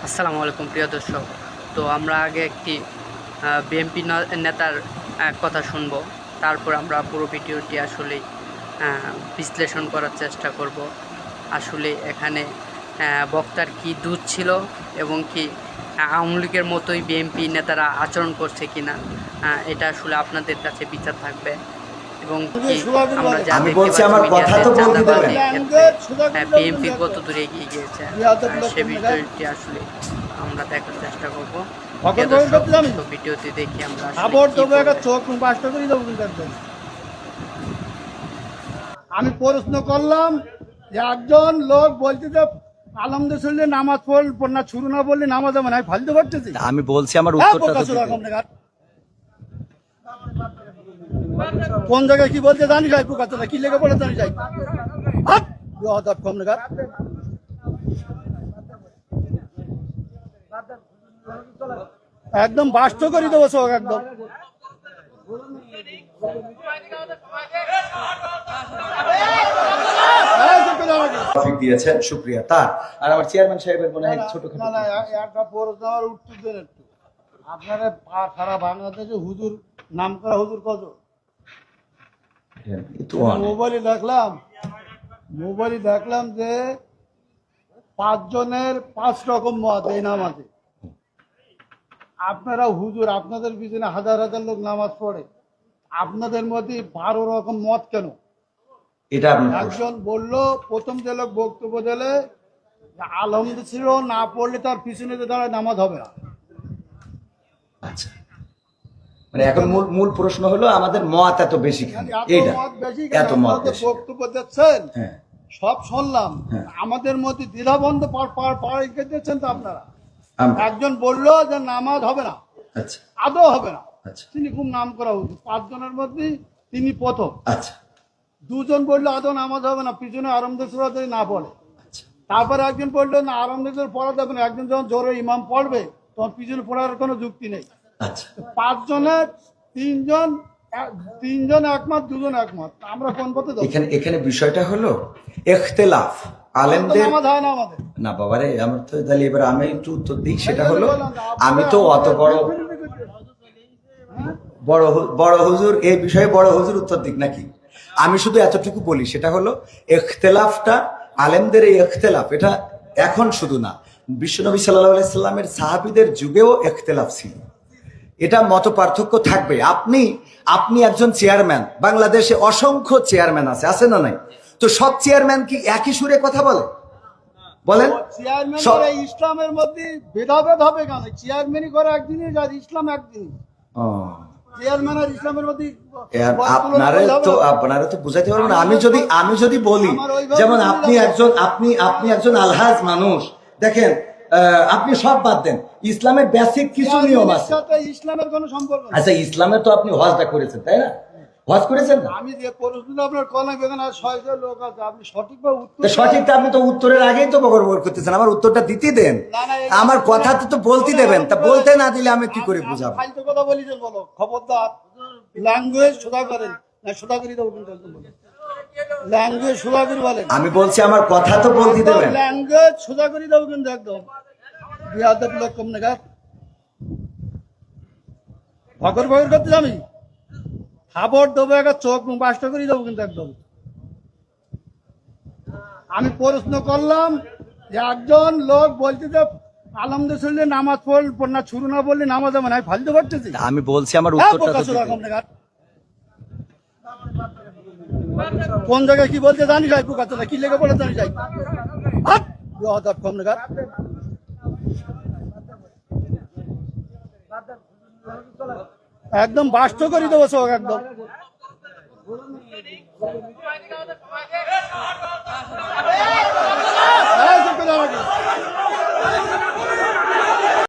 আসসালামু আলাইকুম প্রিয় দর্শক। তো আমরা আগে একটি বিএনপি নেতার কথা শুনব, তারপর আমরা পুরো ভিডিওটি আসলে বিশ্লেষণ করার চেষ্টা করব। আসলে এখানে বক্তার কি দূত ছিল এবং কি আওয়ামী লীগের মতোই বিএনপি নেতারা আচরণ করছে কিনা, এটা আসলে আপনাদের কাছে বিচার থাকবে। এবং আমরা যা দেখতে পাচ্ছি বিএনপি কত দূরে এগিয়ে গিয়েছে সে বিষয়টি আসলে আমরা দেখার চেষ্টা করবো। ভিডিওতে দেখি আমরা আমি প্রশ্ন করলাম যে একজন লোক বলছে যে আলহামদুলিল্লাহ নামাজ পড়ল না, শুরু না বললে নামাজ হবে না, ফালতু করতেছি। আমি বলছি আমার উত্তরটা কোন জায়গায় কি বলতে জানি যাই, পোকা কি লেগে বলে জানি যাই। একদম বাস্ত করে দেবো সব একদম। দিয়েছেন শুকরিয়া তার। আর আমার চেয়ারম্যান সাহেবের মনে হয় ছোট একটা প্রশ্ন আমার উত্তর দেন একটু। আপনারা সারা বাংলাদেশে হুজুর নাম করা হুজুর কত? মোবাইলে দেখলাম যে 5 জনের 5 রকম মত এই নামাজে। আপনারা হুজুর, আপনাদের পিছনে হাজার হাজার লোক নামাজ পড়ে, আপনাদের মধ্যে 12 রকম মত কেন? এটা একজন বললো, প্রথম যে লোক বক্তব্য দিলে আলহামদুলিল্লাহ না পড়লে তার পিছনে দাঁড়ায় নামাজ হবে না। আচ্ছা, মানে এখন মূল প্রশ্ন হলো আমাদের মত এত বেশি কেন? এইটা এত মত বক্তব্য দিচ্ছেন, সব শুনলাম, আমাদের মধ্যে দ্বিধাবন্ধ দিচ্ছেন তো আপনারা। একজন বললো যে নামাজ হবে না, আচ্ছা আদৌ হবে না, তিনি খুব নাম করা হুজুর, 5 জনের মধ্যে তিনি প্রথম। আচ্ছা, 2 জন বললো আদৌ নামাজ হবে না, পিছনে আরামদেশ্বর না পড়ে। তারপরে একজন বললো না আরামদেশ্বর পড়া যাবে না, একজন যখন জোরে ইমাম পড়বে তখন পিছনে পড়ার কোনো যুক্তি নেই। 5 জনের 3 জন একমত, 2 জন একমত, আমরা কোন পথে যাবো? এখানে বিষয়টা হলো ইখতিলাফ আলেমদের না বাবারে। আমার তো তাহলে এবার আমি একটু উত্তর দিই। সেটা হলো, আমি তো অত বড় হুজুর এই বিষয়ে বড় হুজুর উত্তর দিক নাকি? আমি শুধু এতটুকু বলি, সেটা হলো ইখতিলাফটা আলেমদের, এই ইখতিলাফ এটা এখন শুধু না, বিশ্বনবী সাল্লাল্লাহু আলাইহি সাল্লামের সাহাবীদের যুগেও ইখতিলাফ ছিল। এটা মত পার্থক্য থাকবে। আপনি একজন চেয়ারম্যান, বাংলাদেশে অসংখ্য চেয়ারম্যান আছে না নাই? তো সব চেয়ারম্যান কি একই সুরে কথা বলে? বলেন, ইসলামের মধ্যে ভেদাভেদ হবে কেন? চেয়ারম্যানই করে একদিনই, যার ইসলাম একদিনই। চেয়ারম্যান আর ইসলামের মধ্যে আপনারা তো বুঝাইতে পারবেন না। আমি যদি বলি, যেমন আপনি একজন আলহাজ মানুষ, দেখেন আপনি সব বাদ দেন, ইসলামের বেসিক কিছু নিয়ম আছে। ইসলামের কোনো সম্পর্ক নেই। আচ্ছা, ইসলামের তো আপনি হজটা করেছেন, তাই না? হজ করেছেন না? আমি যে প্রশ্নটা আপনার কলা বেগান আর 600 লোক আছে, আপনি সঠিকভাবে উত্তর সঠিকটা আপনি তো উত্তরের আগেই তো বকর করতেছেন। আমার উত্তরটা দিতে দেন, আমার কথা তো বলতে দেবেন। তা বলতে না দিলে আমি কি করে বুঝাবো? ফালতু কথা বলিছেন, বলো খবরদার। ল্যাঙ্গুয়েজ সোজা করেন না, সোজা করে দেবো কিন্তু ল্যাঙ্গুয়েজ সোজা করে বলেন। আমি বলছি আমার কথা তো বলতে দেবেন। ল্যাঙ্গুয়েজ সোজা করে দেবো কিন্তু একদম। বিয়াদব লোক কম না ভগর করতে আমি খাবার দেবো, একটা চোখ মুখ বাস্ত করে দেবো কিন্তু একদম। আমি প্রশ্ন করলাম যে একজন লোক বলছে যে আলহামদুলিল্লাহ নামাজ পড়ল না, শুরু না বললে নামাজ হবে না, ফালতু করতেছি। আমি বলছি আমার উত্তরটা কোন জায়গায় কি বলতে জানি যাই, পোকা কি লেগে বলে জানি যাই। একদম বাস্ত করে দেবো সব একদম।